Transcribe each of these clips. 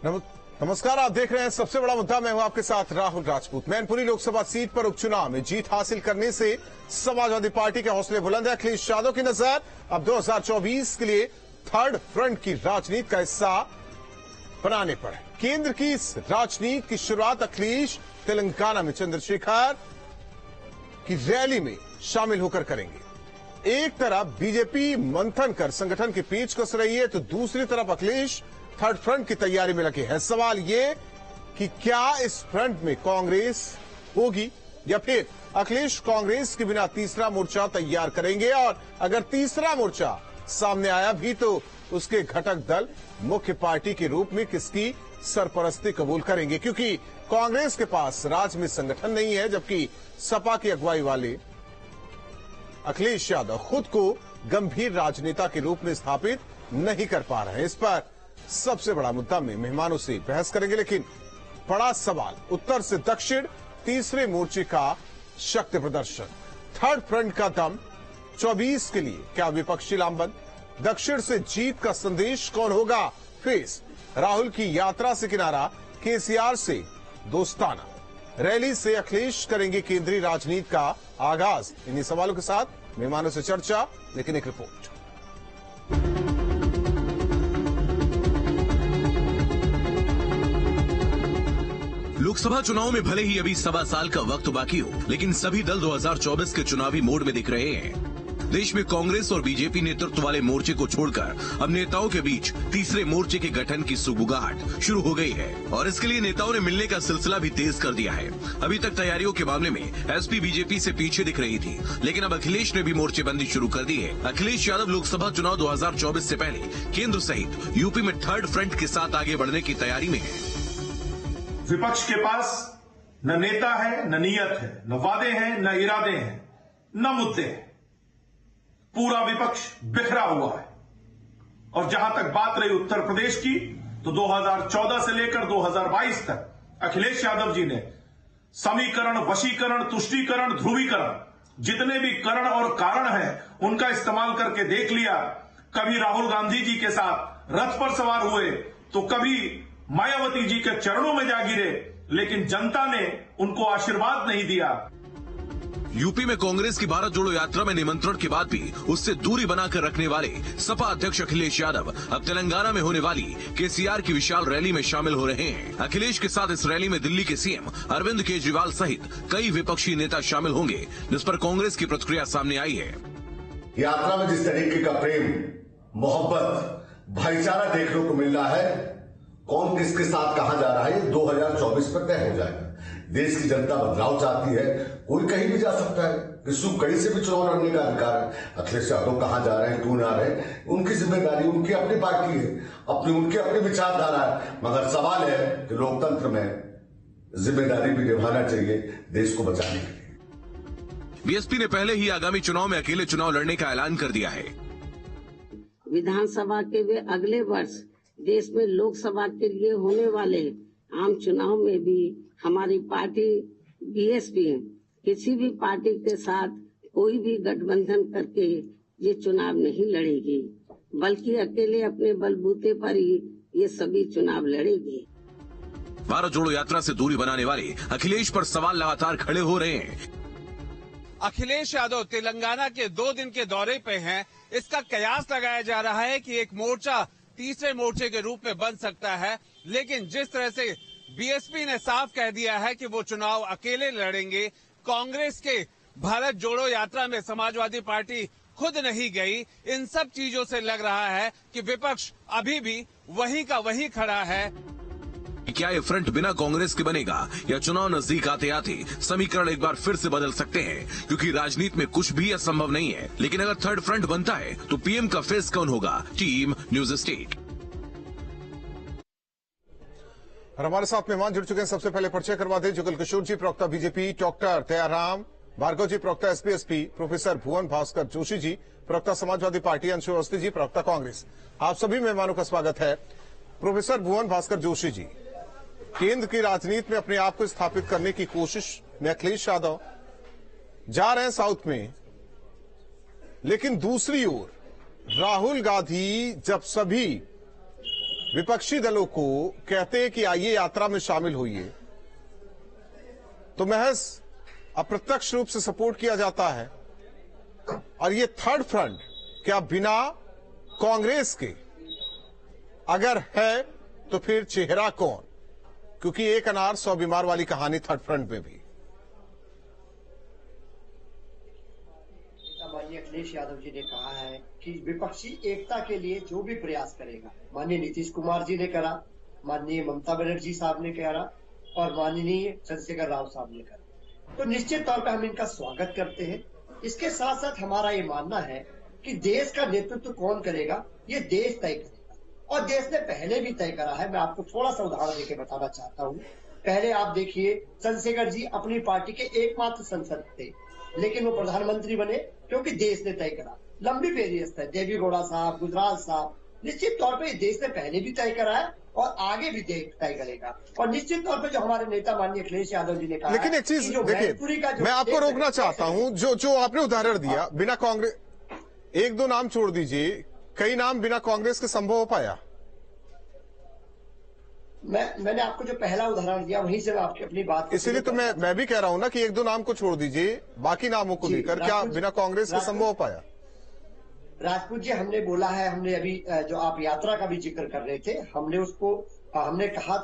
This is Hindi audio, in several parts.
नमस्कार, आप देख रहे हैं सबसे बड़ा मुद्दा। मैं हूं आपके साथ राहुल राजपूत। मैनपुरी लोकसभा सीट पर उपचुनाव में जीत हासिल करने से समाजवादी पार्टी के हौसले बुलंद है। अखिलेश यादव की नजर अब 2024 के लिए थर्ड फ्रंट की राजनीति का हिस्सा बनाने पर है। केंद्र की इस राजनीति की शुरुआत अखिलेश तेलंगाना में चंद्रशेखर की रैली में शामिल होकर करेंगे। एक तरफ बीजेपी मंथन कर संगठन की पेच कस रही है, तो दूसरी तरफ अखिलेश थर्ड फ्रंट की तैयारी में लगे हैं। सवाल ये कि क्या इस फ्रंट में कांग्रेस होगी या फिर अखिलेश कांग्रेस के बिना तीसरा मोर्चा तैयार करेंगे, और अगर तीसरा मोर्चा सामने आया भी तो उसके घटक दल मुख्य पार्टी के रूप में किसकी सरपरस्ती कबूल करेंगे, क्योंकि कांग्रेस के पास राज्य में संगठन नहीं है, जबकि सपा की अगुवाई वाले अखिलेश यादव खुद को गंभीर राजनेता के रूप में स्थापित नहीं कर पा रहे हैं। इस पर सबसे बड़ा मुद्दा में मेहमानों से बहस करेंगे, लेकिन बड़ा सवाल उत्तर से दक्षिण तीसरे मोर्चे का शक्ति प्रदर्शन, थर्ड फ्रंट का दम 24 के लिए क्या विपक्षी लामबंद, दक्षिण से जीत का संदेश कौन होगा फेस, राहुल की यात्रा से किनारा, केसीआर से दोस्ताना, रैली से अखिलेश करेंगे केंद्रीय राजनीति का आगाज। इन्हीं सवालों के साथ मेहमानों से चर्चा, लेकिन एक रिपोर्ट। लोकसभा चुनाव में भले ही अभी 1.25 साल का वक्त बाकी हो, लेकिन सभी दल 2024 के चुनावी मोड में दिख रहे हैं। देश में कांग्रेस और बीजेपी नेतृत्व वाले मोर्चे को छोड़कर अब नेताओं के बीच तीसरे मोर्चे के गठन की सुगबुगाहट शुरू हो गई है, और इसके लिए नेताओं ने मिलने का सिलसिला भी तेज कर दिया है। अभी तक तैयारियों के मामले में एसपी बीजेपी से पीछे दिख रही थी, लेकिन अब अखिलेश ने भी मोर्चेबंदी शुरू कर दी है। अखिलेश यादव लोकसभा चुनाव 2024 से पहले केंद्र सहित यूपी में थर्ड फ्रंट के साथ आगे बढ़ने की तैयारी में है। विपक्ष के पास न नेता है, न नीयत है, न वादे हैं, न इरादे हैं, न मुद्दे हैं। पूरा विपक्ष बिखरा हुआ है। और जहां तक बात रही उत्तर प्रदेश की, तो 2014 से लेकर 2022 तक अखिलेश यादव जी ने समीकरण, वशीकरण, तुष्टीकरण, ध्रुवीकरण, जितने भी करण और कारण हैं, उनका इस्तेमाल करके देख लिया। कभी राहुल गांधी जी के साथ रथ पर सवार हुए, तो कभी मायावती जी के चरणों में जा गिरे, लेकिन जनता ने उनको आशीर्वाद नहीं दिया। यूपी में कांग्रेस की भारत जोड़ो यात्रा में निमंत्रण के बाद भी उससे दूरी बनाकर रखने वाले सपा अध्यक्ष अखिलेश यादव अब तेलंगाना में होने वाली केसीआर की विशाल रैली में शामिल हो रहे हैं। अखिलेश के साथ इस रैली में दिल्ली के सीएम अरविंद केजरीवाल सहित कई विपक्षी नेता शामिल होंगे, जिस पर कांग्रेस की प्रतिक्रिया सामने आई है। यात्रा में जिस तरीके का प्रेम, मोहब्बत, भाईचारा देखने को मिल रहा है, कौन किसके साथ कहां जा रहा है, ये 2024 पर तय हो जाएगा। देश की जनता बदलाव चाहती है, कोई कहीं भी जा सकता है, किसी कहीं से भी चुनाव लड़ने का अधिकार है। अखिलेश यादव कहां जा रहे हैं, क्यों जा रहे हैं, उनकी जिम्मेदारी, उनकी अपनी पार्टी है, उनकी अपनी विचारधारा है। मगर सवाल है कि लोकतंत्र में जिम्मेदारी भी निभाना चाहिए देश को बचाने के लिए। बीएसपी ने पहले ही आगामी चुनाव में अकेले चुनाव लड़ने का ऐलान कर दिया है। विधानसभा के वे अगले वर्ष देश में लोकसभा के लिए होने वाले आम चुनाव में भी हमारी पार्टी बीएसपी किसी भी पार्टी के साथ कोई भी गठबंधन करके ये चुनाव नहीं लड़ेगी, बल्कि अकेले अपने बलबूते पर ही ये सभी चुनाव लड़ेगी। भारत जोड़ो यात्रा से दूरी बनाने वाले अखिलेश पर सवाल लगातार खड़े हो रहे हैं। अखिलेश यादव तेलंगाना के 2 दिन के दौरे पे हैं। इसका कयास लगाया जा रहा है कि एक मोर्चा तीसरे मोर्चे के रूप में बन सकता है, लेकिन जिस तरह से बीएसपी ने साफ कह दिया है कि वो चुनाव अकेले लड़ेंगे, कांग्रेस के भारत जोड़ो यात्रा में समाजवादी पार्टी खुद नहीं गई, इन सब चीजों से लग रहा है कि विपक्ष अभी भी वहीं का वहीं खड़ा है। क्या ये फ्रंट बिना कांग्रेस के बनेगा, या चुनाव नजदीक आते आते समीकरण एक बार फिर से बदल सकते हैं, क्योंकि राजनीति में कुछ भी असंभव नहीं है। लेकिन अगर थर्ड फ्रंट बनता है तो पीएम का फेस कौन होगा? Team news state. और हमारे साथ मेहमान जुड़ चुके हैं। सबसे पहले परिचय करवा दें, जुगल किशोर जी प्रवक्ता बीजेपी, डॉक्टर दयाराम भार्गव जी प्रवक्ता एसपी, प्रोफेसर भुवन भास्कर जोशी जी प्रवक्ता समाजवादी पार्टी, अंशु अवस्थी जी प्रवक्ता कांग्रेस। आप सभी मेहमानों का स्वागत है। प्रोफेसर भुवन भास्कर जोशी जी, केंद्र की राजनीति में अपने आप को स्थापित करने की कोशिश में अखिलेश यादव जा रहे हैं साउथ में, लेकिन दूसरी ओर राहुल गांधी जब सभी विपक्षी दलों को कहते हैं कि आइए यात्रा में शामिल होइए, तो महज अप्रत्यक्ष रूप से सपोर्ट किया जाता है। और ये थर्ड फ्रंट क्या बिना कांग्रेस के अगर है तो फिर चेहरा कौन? क्योंकि एक अनार 100 बीमार वाली कहानी थर्ड फ्रंट में भी। माननीय अखिलेश यादव जी ने कहा है कि विपक्षी एकता के लिए जो भी प्रयास करेगा, माननीय नीतीश कुमार जी ने करा, माननीय ममता बनर्जी साहब ने करा और माननीय चंद्रशेखर राव साहब ने करा, तो निश्चित तौर पर हम इनका स्वागत करते हैं। इसके साथ साथ हमारा ये मानना है कि देश का नेतृत्व कौन करेगा ये देश तय करेगा और देश ने पहले भी तय करा है। मैं आपको थोड़ा सा उदाहरण देकर बताना चाहता हूँ। पहले आप देखिए, चंद्रशेखर जी अपनी पार्टी के एकमात्र सांसद थे, लेकिन वो प्रधानमंत्री बने क्योंकि देश ने तय करा। लंबी फेरियत है, देवी गौड़ा साहब, गुजराल साहब, निश्चित तौर पे देश ने पहले भी तय करा है और आगे भी तय करेगा। और निश्चित तौर पे जो हमारे नेता माननीय अखिलेश यादव जी ने कहा, लेकिन एक चीज देखिए, मैं आपको रोकना चाहता हूं। जो आपने उदाहरण दिया बिना कांग्रेस, एक दो नाम छोड़ दीजिए, कई नाम बिना कांग्रेस के संभव हो पाया। मैंने आपको जो पहला उदाहरण दिया वहीं से मैं आपकी अपनी बात, इसीलिए तो मैं भी कह रहा हूं ना कि एक दो नाम को छोड़ दीजिए, बाकी नामों को लेकर क्या बिना कांग्रेस के संभव हो पाया? राजपूत जी, हमने बोला है, हमने अभी जो आप यात्रा का भी जिक्र कर रहे थे, हमने कहा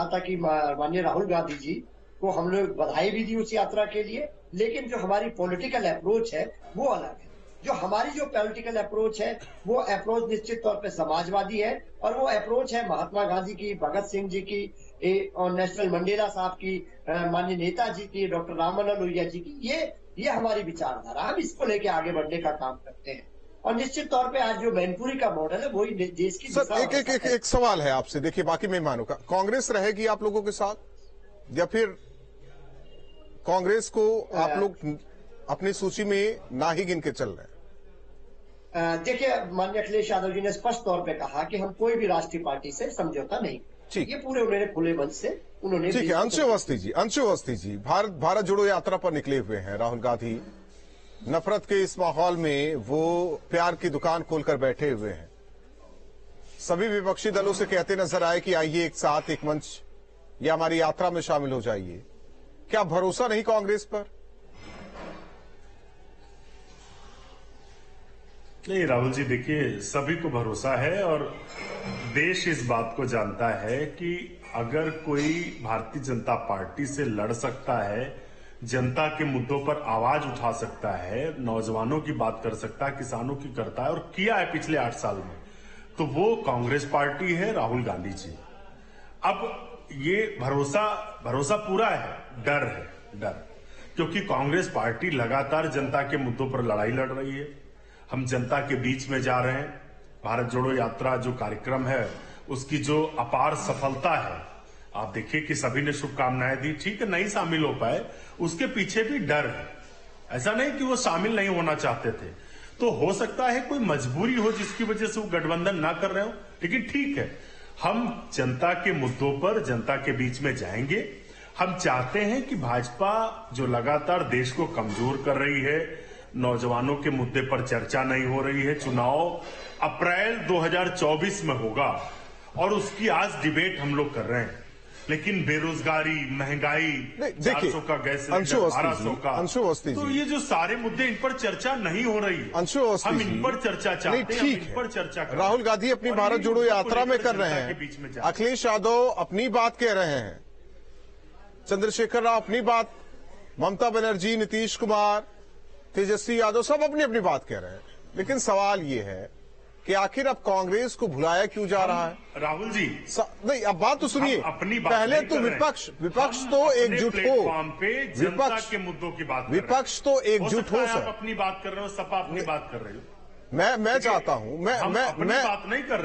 था कि माननीय राहुल गांधी जी को हमने बधाई भी दी उस यात्रा के लिए, लेकिन जो हमारी पॉलिटिकल अप्रोच है वो अलग है। जो हमारी जो पॉलिटिकल अप्रोच है वो अप्रोच निश्चित तौर पे समाजवादी है और वो अप्रोच है महात्मा गांधी की, भगत सिंह जी की और नेशनल मंडेला साहब की, माननीय नेताजी की, डॉक्टर राम मनोहर लोहिया जी की। ये हमारी विचारधारा, हम इसको लेके आगे बढ़ने का काम करते हैं। और निश्चित तौर पे आज जो मैनपुरी का मॉडल है वही देश की सर, एक सवाल है आपसे, देखिए बाकी मेहमानों का, कांग्रेस रहेगी आप लोगों के साथ या फिर कांग्रेस को आप लोग अपनी सूची में ना ही गिन के चल रहे हैं? देखिए, माननीय अखिलेश यादव जी ने स्पष्ट तौर पे कहा कि हम कोई भी राष्ट्रीय पार्टी से समझौता नहीं, ठीक, ये पूरे उन्होंने खुले मन से उन्होंने, ठीक है। अंशु अवस्थी जी भारत जोड़ो यात्रा पर निकले हुए हैं राहुल गांधी। नफरत के इस माहौल में वो प्यार की दुकान खोलकर बैठे हुए हैं। सभी विपक्षी दलों से कहते नजर आए कि आइए एक साथ एक मंच या हमारी यात्रा में शामिल हो जाइए। क्या भरोसा नहीं कांग्रेस पर? नहीं राहुल जी, देखिए सभी को भरोसा है और देश इस बात को जानता है कि अगर कोई भारतीय जनता पार्टी से लड़ सकता है, जनता के मुद्दों पर आवाज उठा सकता है, नौजवानों की बात कर सकता है, किसानों की करता है और किया है पिछले 8 साल में, तो वो कांग्रेस पार्टी है, राहुल गांधी जी। अब ये भरोसा पूरा है, डर, क्योंकि कांग्रेस पार्टी लगातार जनता के मुद्दों पर लड़ाई लड़ रही है। हम जनता के बीच में जा रहे हैं। भारत जोड़ो यात्रा जो कार्यक्रम है उसकी जो अपार सफलता है, आप देखिए कि सभी ने शुभकामनाएं दी, ठीक है, नहीं शामिल हो पाए, उसके पीछे भी डर है। ऐसा नहीं कि वो शामिल नहीं होना चाहते थे, तो हो सकता है कोई मजबूरी हो जिसकी वजह से वो गठबंधन ना कर रहे हो, लेकिन ठीक है, हम जनता के मुद्दों पर जनता के बीच में जाएंगे। हम चाहते हैं कि भाजपा जो लगातार देश को कमजोर कर रही है, नौजवानों के मुद्दे पर चर्चा नहीं हो रही है, चुनाव अप्रैल 2024 में होगा और उसकी आज डिबेट हम लोग कर रहे हैं, लेकिन बेरोजगारी, महंगाई, 400 का गैस, 1200 का, तो ये जो सारे मुद्दे, इन पर चर्चा नहीं हो रही है। हम इन पर चर्चा चाहते हैं, इन पर चर्चा करें। राहुल गांधी अपनी भारत जोड़ो यात्रा में कर रहे हैं, अखिलेश यादव अपनी बात कह रहे हैं, चंद्रशेखर राव अपनी बात, ममता बनर्जी, नीतीश कुमार, तेजस्वी यादव सब अपनी अपनी बात कह रहे हैं। लेकिन सवाल ये है कि आखिर अब कांग्रेस को भुलाया क्यों जा रहा है? राहुल जी नहीं, अब बात तो सुनिए, पहले तो विपक्ष तो एकजुट हो, विपक्ष के मुद्दों की बात, विपक्ष तो एकजुट हो। सर अपनी बात कर रहे हो, सपा अपनी बात कर रहे हो, मैं चाहता हूं,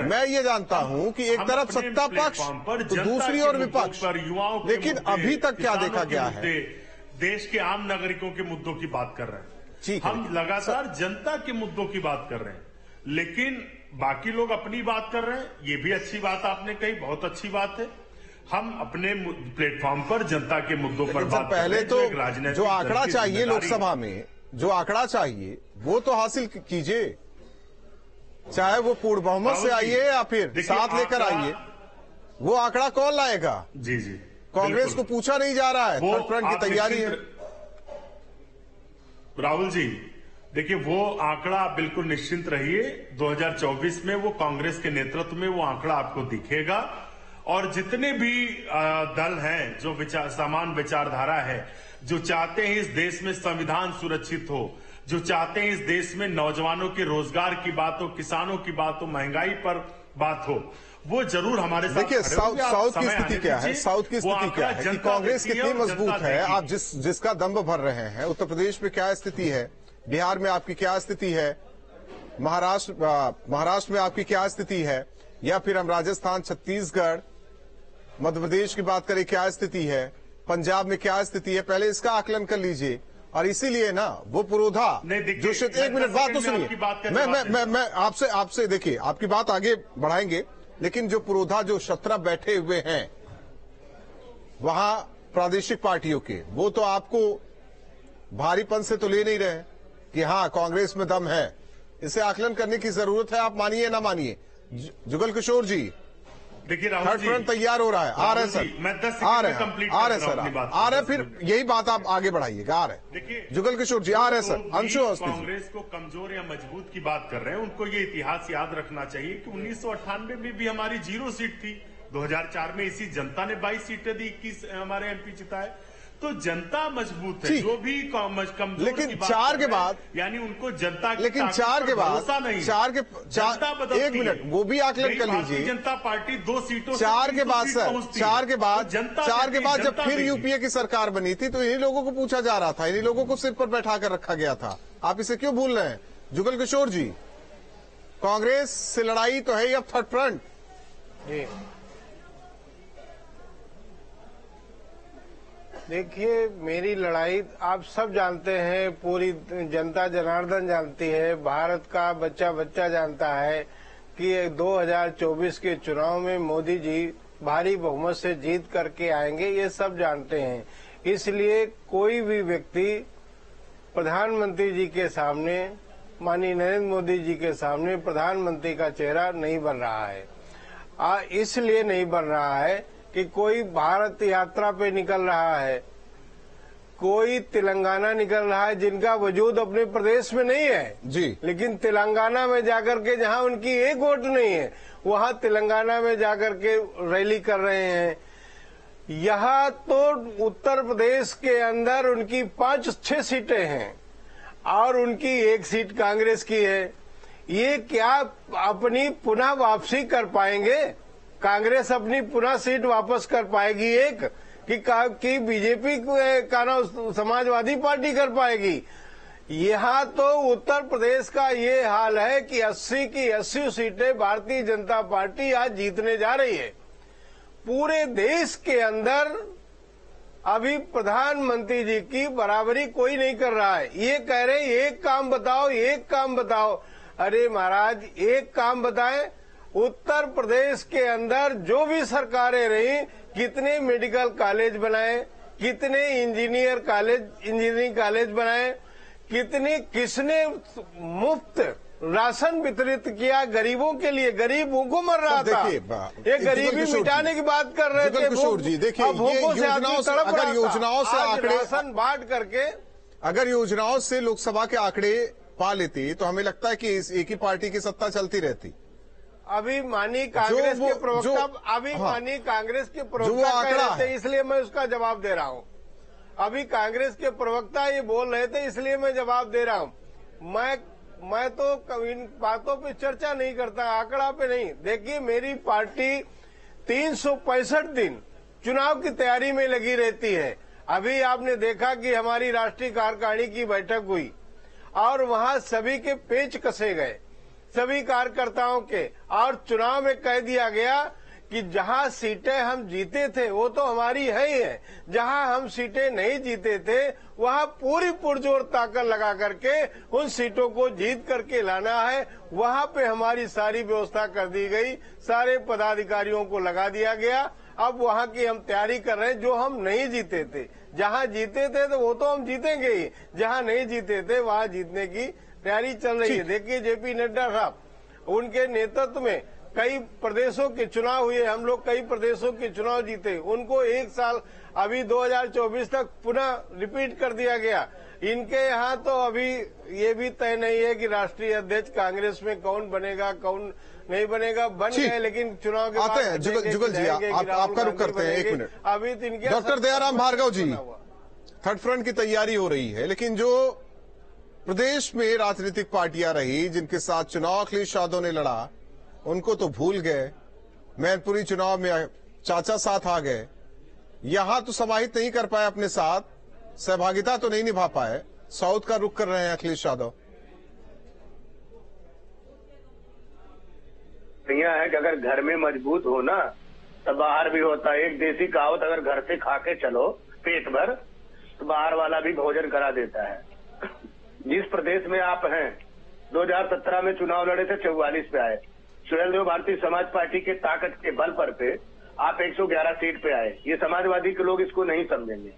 मैं ये जानता हूं कि एक तरफ सत्ता पक्ष तो दूसरी ओर विपक्ष, लेकिन अभी तक क्या देखा गया है? देश के आम नागरिकों के मुद्दों की बात कर रहे हैं, हम लगातार जनता के मुद्दों की बात कर रहे हैं, लेकिन बाकी लोग अपनी बात कर रहे हैं। ये भी अच्छी बात आपने कही, बहुत अच्छी बात है। हम अपने प्लेटफॉर्म पर जनता के मुद्दों पर बात पहले तो जो आंकड़ा चाहिए लोकसभा में, जो आंकड़ा चाहिए वो तो हासिल कीजिए। चाहे वो पूर्ण बहुमत से आइए या फिर साथ लेकर आइए, वो आंकड़ा कौन लाएगा? जी जी, कांग्रेस को पूछा नहीं जा रहा है, थर्ड फ्रंट की तैयारी है। राहुल जी देखिए, वो आंकड़ा आप बिल्कुल निश्चिंत रहिए, 2024 में वो कांग्रेस के नेतृत्व में वो आंकड़ा आपको दिखेगा। और जितने भी दल हैं जो समान विचारधारा है, जो चाहते हैं इस देश में संविधान सुरक्षित हो, जो चाहते हैं इस देश में नौजवानों के रोजगार की बात हो, किसानों की बात हो, महंगाई पर बात हो, वो जरूर हमारे साथ। देखिए साउथ की स्थिति क्या है, साउथ की स्थिति क्या है कि कांग्रेस कितनी मजबूत है, आप जिसका दम्भ भर रहे हैं। उत्तर प्रदेश में क्या स्थिति है, बिहार में आपकी क्या स्थिति है, महाराष्ट्र में आपकी क्या स्थिति है, या फिर हम राजस्थान, छत्तीसगढ़, मध्य प्रदेश की बात करें क्या स्थिति है, पंजाब में क्या स्थिति है, पहले इसका आकलन कर लीजिए। और इसीलिए ना वो पुरोधा जो एक मिनट बात तो सुनिए, मैं आपसे देखिए, आपकी बात आगे बढ़ाएंगे, लेकिन जो पुरोधा जो 17 बैठे हुए हैं वहां प्रादेशिक पार्टियों के, वो तो आपको भारीपन से तो ले नहीं रहे कि हाँ कांग्रेस में दम है। इसे आकलन करने की जरूरत है, आप मानिए ना मानिए। जुगल किशोर जी, देखिए थर्ड फ्रंट तैयार हो रहा है, आ रहे सर, मैं 10 आ रहे कंप्लीट आ रहे सर, आ रहे, फिर यही बात आप आगे बढ़ाइएगा। आ रहे देखिए जुगल किशोर जी, आ रहे सर। अंशु कांग्रेस को कमजोर या मजबूत की बात कर रहे हैं, उनको ये इतिहास याद रखना चाहिए कि 1998 में भी हमारी 0 सीट थी, 2004 में इसी जनता ने 22 सीटें दी, 21 हमारे एमपी जिताए। तो जनता मजबूत है, जो भी कमजोर, लेकिन 4 के बाद, यानी उनको जनता की, लेकिन 4 के बाद, 4 एक मिनट वो भी आकलन कर लीजिए। जनता पार्टी 2 सीटों 4 के बाद सर, 4 के बाद जब फिर यूपीए की सरकार बनी थी तो इन्हीं लोगों को पूछा जा रहा था, इन्हीं लोगों को सिर पर बैठा कर रखा गया था। आप इसे क्यों भूल रहे हैं? जुगल किशोर जी, कांग्रेस से लड़ाई तो है ही अब थर्ड फ्रंट। देखिए, मेरी लड़ाई आप सब जानते हैं, पूरी जनता जनार्दन जानती है, भारत का बच्चा बच्चा जानता है कि 2024 के चुनाव में मोदी जी भारी बहुमत से जीत करके आएंगे, ये सब जानते हैं। इसलिए कोई भी व्यक्ति प्रधानमंत्री जी के सामने, माननीय नरेंद्र मोदी जी के सामने प्रधानमंत्री का चेहरा नहीं बन रहा है। इसलिए नहीं बन रहा है कि कोई भारत यात्रा पे निकल रहा है, कोई तेलंगाना निकल रहा है, जिनका वजूद अपने प्रदेश में नहीं है जी, लेकिन तेलंगाना में जाकर के, जहां उनकी एक वोट नहीं है, वहां तेलंगाना में जाकर के रैली कर रहे हैं। यहाँ तो उत्तर प्रदेश के अंदर उनकी 5-6 सीटें हैं और उनकी 1 सीट कांग्रेस की है। ये क्या अपनी पुनः वापसी कर पाएंगे? कांग्रेस अपनी पुनः सीट वापस कर पाएगी एक, कि बीजेपी का ना समाजवादी पार्टी कर पाएगी? यहाँ तो उत्तर प्रदेश का ये हाल है कि 80 की 80 सीटें भारतीय जनता पार्टी आज जीतने जा रही है। पूरे देश के अंदर अभी प्रधानमंत्री जी की बराबरी कोई नहीं कर रहा है। ये कह रहे एक काम बताओ, एक काम बताओ। अरे महाराज, एक काम बताएं, उत्तर प्रदेश के अंदर जो भी सरकारें रही, कितने मेडिकल कॉलेज बनाए, कितने इंजीनियरिंग कॉलेज बनाए, किसने मुफ्त राशन वितरित किया गरीबों के लिए? गरीबों को मर रहा था, ये गरीबी मिटाने की बात कर रहे थे। किशोर जी देखिए, अगर योजनाओं से आंकड़े राशन बांट करके, अगर योजनाओं से लोकसभा के आंकड़े पा लेती तो हमें लगता है कि एक ही पार्टी की सत्ता चलती रहती। अभी मानी कांग्रेस के प्रवक्ता, मानी कांग्रेस के प्रवक्ता कह रहे थे, इसलिए मैं उसका जवाब दे रहा हूं। अभी कांग्रेस के प्रवक्ता ये बोल रहे थे, इसलिए मैं जवाब दे रहा हूं। मैं तो इन बातों पे चर्चा नहीं करता, आंकड़ा पे नहीं। देखिए, मेरी पार्टी 365 दिन चुनाव की तैयारी में लगी रहती है। अभी आपने देखा कि हमारी राष्ट्रीय कार्यकारिणी की बैठक हुई और वहां सभी के पेच कसे गए, सभी कार्यकर्ताओं के, और चुनाव में कह दिया गया कि जहां सीटें हम जीते थे वो तो हमारी है ही है, जहां हम सीटें नहीं जीते थे वहां पूरी पुरजोर ताकत लगा करके उन सीटों को जीत करके लाना है। वहां पे हमारी सारी व्यवस्था कर दी गई, सारे पदाधिकारियों को लगा दिया गया। अब वहां की हम तैयारी कर रहे हैं, जो हम नहीं जीते थे। जहां जीते थे तो वो तो हम जीतेंगे ही, जहां नहीं जीते थे वहां जीतने की तैयारी चल रही है। देखिए, जेपी नड्डा साहब उनके नेतृत्व में कई प्रदेशों के चुनाव हुए, हम लोग कई प्रदेशों के चुनाव जीते, उनको एक साल अभी 2024 तक पुनः रिपीट कर दिया गया। इनके यहाँ तो अभी ये भी तय नहीं है कि राष्ट्रीय अध्यक्ष कांग्रेस में कौन बनेगा कौन नहीं बनेगा। बन गए लेकिन चुनाव के आते हैं जुगल जी, आपका रुख करते हैं 1 मिनट। अभी तो इनके डॉक्टर दयाराम भार्गव जी, थर्ड फ्रंट की तैयारी हो रही है, लेकिन जो प्रदेश में राजनीतिक पार्टियां रही जिनके साथ चुनाव अखिलेश यादव ने लड़ा, उनको तो भूल गए। मैनपुरी चुनाव में चाचा साथ आ गए, यहां तो समाहित नहीं कर पाए अपने साथ, सहभागिता तो नहीं निभा पाए। साउथ का रुख कर रहे हैं अखिलेश यादव। है कि अगर घर में मजबूत हो ना तो बाहर भी होता है। एक देसी कहावत, अगर घर से खा के चलो पेट भर तो बाहर वाला भी भोजन करा देता है। जिस प्रदेश में आप हैं, 2017 में चुनाव लड़े थे, 44 पे आए। सुहेलदेव भारतीय समाज पार्टी के ताकत के बल पर पे आप 111 सीट पे आए। ये समाजवादी के लोग इसको नहीं समझेंगे।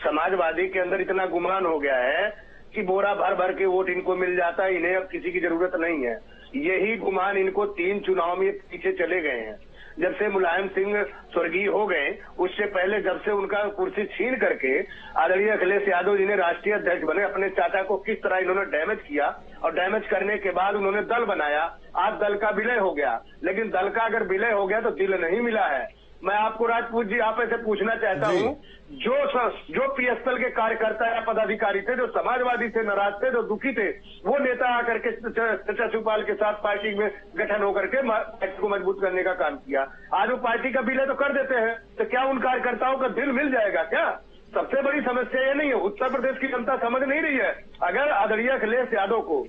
समाजवादी के अंदर इतना गुमान हो गया है कि बोरा भर भर के वोट इनको मिल जाता है, इन्हें अब किसी की जरूरत नहीं है। यही गुमान इनको 3 चुनाव में पीछे चले गए हैं। जब से मुलायम सिंह स्वर्गीय हो गए, उससे पहले जब से उनका कुर्सी छीन करके आदरणीय अखिलेश यादव जी ने राष्ट्रीय अध्यक्ष बने, अपने चाचा को किस तरह इन्होंने डैमेज किया और डैमेज करने के बाद उन्होंने दल बनाया। आज दल का विलय हो गया, लेकिन दल का अगर विलय हो गया तो दिल नहीं मिला है। मैं आपको राजपूत जी आप ऐसे पूछना चाहता हूँ, जो पीएसएल के कार्यकर्ता या पदाधिकारी थे, जो समाजवादी से नाराज थे, जो दुखी थे, वो नेता आकर के चचा शिवपाल के साथ पार्टी में गठन होकर के पार्टी को मजबूत करने का काम किया। आज वो पार्टी का विलय तो कर देते हैं, तो क्या उन कार्यकर्ताओं का दिल मिल जाएगा क्या? सबसे बड़ी समस्या ये नहीं है, उत्तर प्रदेश की जनता समझ नहीं रही है। अगर आदरणीय अखिलेश यादव को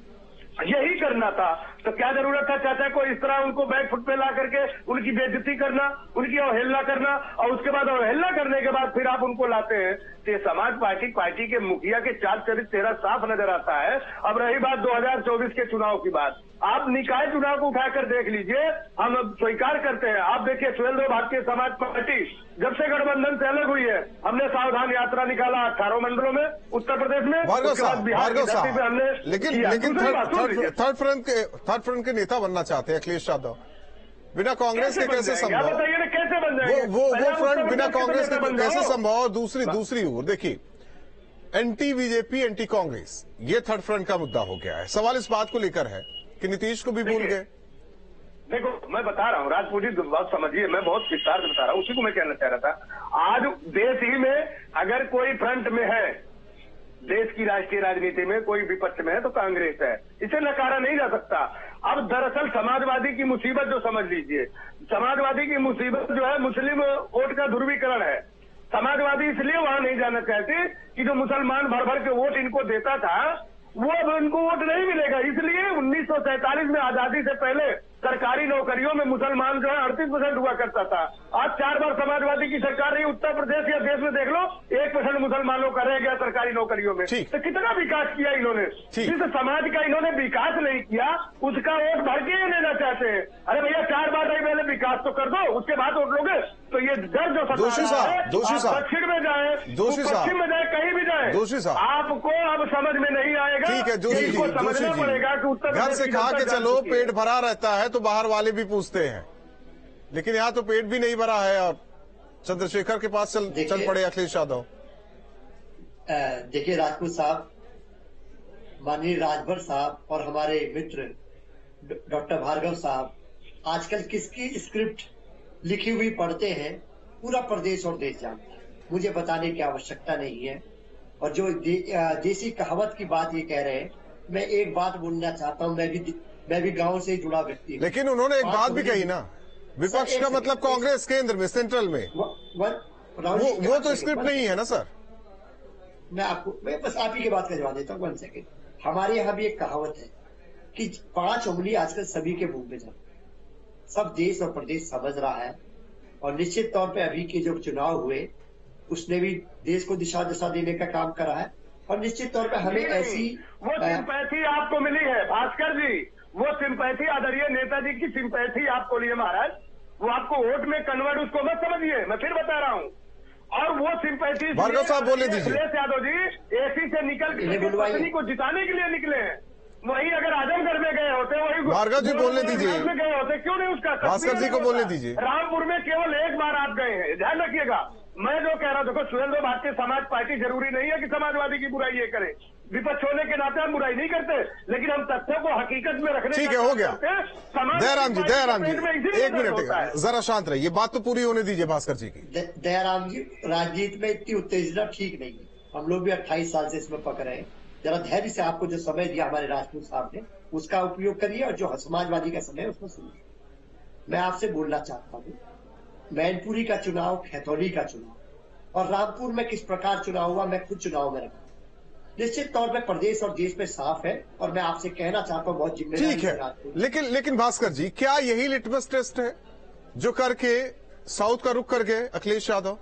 यही करना था तो क्या जरूरत था चाचा को इस तरह उनको बैक फुट पे ला करके उनकी बेइज्जती करना, उनकी अवहेलना करना, और उसके बाद अवहेलना करने के बाद फिर आप उनको लाते हैं। तो ये समाज पार्टी के मुखिया के चाल चरित्र चेहरा साफ नजर आता है। अब रही बात 2024 के चुनाव की बात, आप निकाय चुनाव को उठाकर देख लीजिए, हम स्वीकार करते हैं। आप देखिए सुहेलदेव भारतीय समाज पार्टी जब से गठबंधन से अलग हुई है, हमने सावधान यात्रा निकाला 18 मंडलों में उत्तर प्रदेश में, उसके बाद बिहार की धरती पे हमने लेकिन थर्ड फ्रंट के नेता बनना चाहते हैं अखिलेश यादव, बिना कांग्रेस के कैसे संभव? बताइए ना कैसे बन जाएंगे? वो फ्रंट बिना कांग्रेस के कैसे संभव? दूसरी ओर देखिए, एंटी बीजेपी एंटी कांग्रेस, ये थर्ड फ्रंट का मुद्दा हो गया है। सवाल इस बात को लेकर है कि नीतीश को भी भूल गए। देखो मैं बता रहा हूँ राजपूत जी, बात समझिए, मैं बहुत विस्तार से बता रहा हूँ, उसी को मैं कहना चाह रहा था। आज देश ही में अगर कोई फ्रंट में है, देश की राष्ट्रीय राजनीति में कोई विपक्ष में है तो कांग्रेस है, इसे नकारा नहीं जा सकता। अब दरअसल समाजवादी की मुसीबत जो समझ लीजिए, समाजवादी की मुसीबत जो है मुस्लिम वोट का ध्रुवीकरण है। समाजवादी इसलिए वहां नहीं जाना चाहते कि जो मुसलमान भर भर के वोट इनको देता था वो अब इनको वोट नहीं मिलेगा। इसलिए 1947 में आजादी से पहले सरकारी नौकरियों में मुसलमान जो है 38% हुआ करता था। आज 4 बार समाजवादी की सरकार रही, उत्तर प्रदेश या देश में देख लो 1% मुसलमानों का रह गया सरकारी नौकरियों में। तो कितना विकास किया इन्होंने? जिस समाज का इन्होंने विकास नहीं किया उसका वोट भर के लेना चाहते हैं। अरे भैया 4 बार रही, पहले विकास तो कर दो, उसके बाद वोट लोगे। तो ये डर जो दोषी साहब दक्षिण में जाए, पश्चिम में जाए, कहीं भी जाए, दोषी साहब आपको अब समझ में नहीं आएगा। ठीक है जोशी जी, पड़ेगा कि उत्तर घर से खा के चलो, पेट भरा रहता है तो बाहर वाले भी पूछते हैं, लेकिन यहाँ तो पेट भी नहीं भरा है और चंद्रशेखर के पास चल पड़े अखिलेश यादव। देखिए राजपूत साहब, माननीय राजभर साहब और हमारे मित्र डॉक्टर भार्गव साहब आजकल किसकी स्क्रिप्ट लिखी हुई पढ़ते हैं, पूरा प्रदेश और देश जानता है, मुझे बताने की आवश्यकता नहीं है। और जो देसी कहावत की बात ये कह रहे हैं, मैं एक बात बोलना चाहता हूँ, मैं भी गांव से जुड़ा व्यक्ति हूँ। लेकिन उन्होंने एक बात भी कही ना, विपक्ष का मतलब कांग्रेस केंद्र में, सेंट्रल में, वो तो स्क्रिप्ट नहीं है ना सर। मैं बस आप ही की बात का जवाब देता हूँ, 1 सेकेंड। हमारे यहाँ भी एक कहावत है कि 5 उंगली आजकल सभी के मुंह में जाती, सब देश और प्रदेश समझ रहा है। और निश्चित तौर पे अभी के जो चुनाव हुए उसने भी देश को दिशा देने का काम करा है। और निश्चित तौर पे हमें ऐसी वो सिंपैथी आपको मिली है भास्कर जी, वो सिंपैथी आदरणीय नेताजी की सिंपैथी आपको लिए महाराज, वो आपको वोट में कन्वर्ट, उसको मत समझिए, मैं फिर बता रहा हूँ। और वो सिंपैथी भार्गव साहब बोले दीजिए। अखिलेश यादव जी एसी से निकल के पत्नी को जिताने के लिए निकले हैं। वही अगर आजमगढ़ में गए होते, वही भार्गव जी बोलने दीजिए, में गए होते, क्यों नहीं उसका भास्कर जी को बोलने दीजिए। रामपुर में केवल एक बार आप गए हैं, ध्यान रखिएगा। मैं जो कह रहा हूं, देखो सुहेलदेव भारतीय समाज पार्टी जरूरी नहीं है कि समाजवादी की बुराई ये करे, विपक्ष होने के नाते हम बुराई नहीं करते, लेकिन हम तथ्यों को हकीकत में रखने ठीक है, हो गया। दयाराम जी एक मिनट जरा शांत रहिए, बात तो पूरी होने दीजिए भास्कर जी की। दयाराम जी, राजनीति में इतनी उत्तेजना ठीक नहीं है, हम लोग भी 28 साल से इसमें पक रहे हैं। जरा धैर्य से आपको जो समय दिया हमारे राजपूत साहब ने, उसका उपयोग करिए, और जो समाजवादी का समय है उसको सुनिए। मैं आपसे बोलना चाहता हूँ, मैनपुरी का चुनाव, खैतौली का चुनाव और रामपुर में किस प्रकार चुनाव हुआ, मैं खुद चुनाव में रखा। निश्चित तौर पे प्रदेश और देश में साफ है, और मैं आपसे कहना चाहता हूँ बहुत जिम्मेदारी ठीक है, लेकिन भास्कर जी, क्या यही लिटमस टेस्ट है जो करके साउथ का रुख कर गए अखिलेश यादव?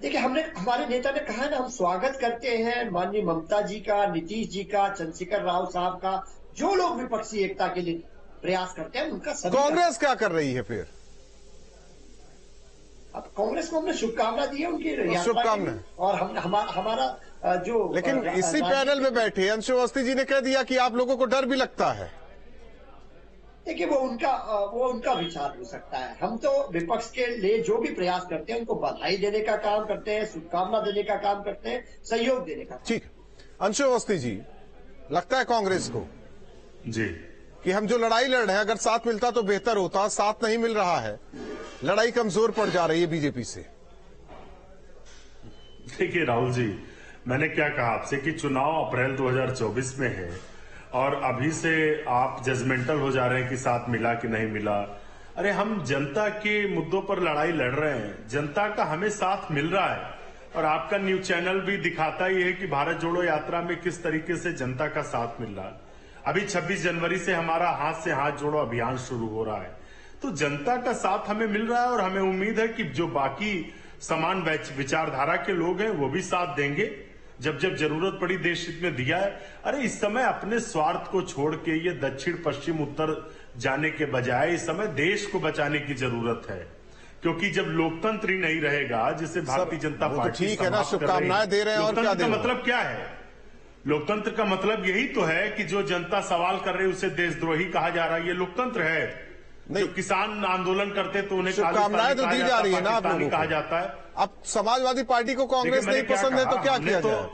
देखिए, हमारे नेता ने कहा है ना, हम स्वागत करते हैं माननीय ममता जी का, नीतीश जी का, चंद्रशेखर राव साहब का, जो लोग विपक्षी एकता के लिए प्रयास करते हैं उनका। कांग्रेस क्या कर रही है फिर? अब कांग्रेस को हमने शुभकामना दी है, उनकी शुभकामना, और हमारा जो, लेकिन इसी पैनल में बैठे अंशु अवस्थी जी ने कह दिया कि आप लोगों को डर भी लगता है। देखिए, वो उनका विचार हो सकता है। हम तो विपक्ष के लिए जो भी प्रयास करते हैं उनको बधाई देने का काम करते हैं, शुभकामना देने का काम करते हैं, सहयोग देने का। ठीक, अंशु अवस्थी जी, लगता है कांग्रेस को जी कि हम जो लड़ाई लड़ रहे हैं, अगर साथ मिलता तो बेहतर होता, साथ नहीं मिल रहा है, लड़ाई कमजोर पड़ जा रही है बीजेपी से। देखिए राहुल जी, मैंने क्या कहा आपसे कि चुनाव अप्रैल 2024 में है, और अभी से आप जजमेंटल हो जा रहे हैं कि साथ मिला कि नहीं मिला। अरे हम जनता के मुद्दों पर लड़ाई लड़ रहे हैं, जनता का हमें साथ मिल रहा है, और आपका न्यूज चैनल भी दिखाता ही है कि भारत जोड़ो यात्रा में किस तरीके से जनता का साथ मिल रहा है। अभी 26 जनवरी से हमारा हाथ से हाथ जोड़ो अभियान शुरू हो रहा है, तो जनता का साथ हमें मिल रहा है, और हमें उम्मीद है कि जो बाकी समान विचारधारा के लोग हैं वो भी साथ देंगे। जब जब जरूरत पड़ी देश हित में दिया है। अरे इस समय अपने स्वार्थ को छोड़ के ये दक्षिण पश्चिम उत्तर जाने के बजाय इस समय देश को बचाने की जरूरत है, क्योंकि जब लोकतंत्र ही नहीं रहेगा, जिसे भारतीय जनता पार्टी ठीक है ना, शुभकामनाएं दे रहे हैं, और क्या का मतलब क्या है? लोकतंत्र का मतलब यही तो है कि जो जनता सवाल कर रही है उसे देशद्रोही कहा जा रहा है, ये लोकतंत्र है। नहीं, जो किसान आंदोलन करते तो उन्हें शुभकामनाएं तो दी जा रही है ना आप लोगों को, कहा जाता है। अब समाजवादी पार्टी को कांग्रेस नहीं पसंद है तो क्या किया जाए?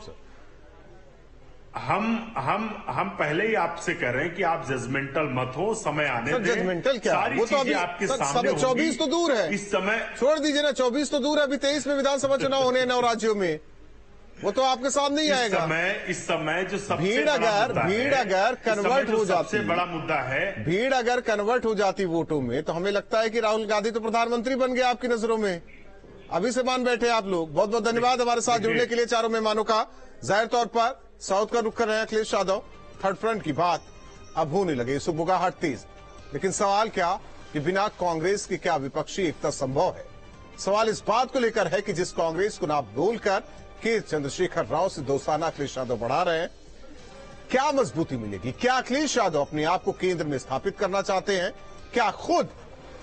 हम पहले ही आपसे कह रहे हैं कि आप जजमेंटल मत हो, समय आने दें। जजमेंटल क्या, सारी वो तो अभी आपके सामने 24 तो दूर है, इस समय छोड़ दीजिए ना, 24 तो दूर है, अभी 23 में विधानसभा चुनाव होने हैं 9 राज्यों में, वो तो आपके सामने ही आएगा। इस समय जो सबसे भीड़ अगर कन्वर्ट हो जाती, सबसे बड़ा मुद्दा है, भीड़ अगर कन्वर्ट हो जाती वोटों में, तो हमें लगता है कि राहुल गांधी तो प्रधानमंत्री बन गए आपकी नजरों में। अभी से मान बैठे आप लोग। बहुत बहुत धन्यवाद हमारे साथ जुड़ने के लिए चारों मेहमानों का। जाहिर तौर पर साउथ का रुख कर रहे हैं अखिलेश यादव, थर्ड फ्रंट की बात अब होने लगे, सुबुगाहट तेज। लेकिन सवाल क्या कि बिना कांग्रेस की क्या विपक्षी एकता संभव है? सवाल इस बात को लेकर है कि जिस कांग्रेस को ना बोलकर के चंद्रशेखर राव से दोस्ताना अखिलेश यादव बढ़ा रहे हैं, क्या मजबूती मिलेगी? क्या अखिलेश यादव अपने आप को केंद्र में स्थापित करना चाहते हैं? क्या खुद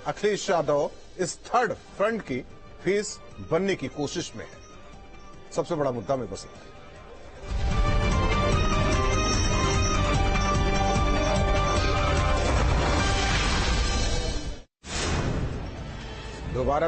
अखिलेश यादव इस थर्ड फ्रंट की फेस बनने की कोशिश में है? सबसे बड़ा मुद्दा में बस दोबारा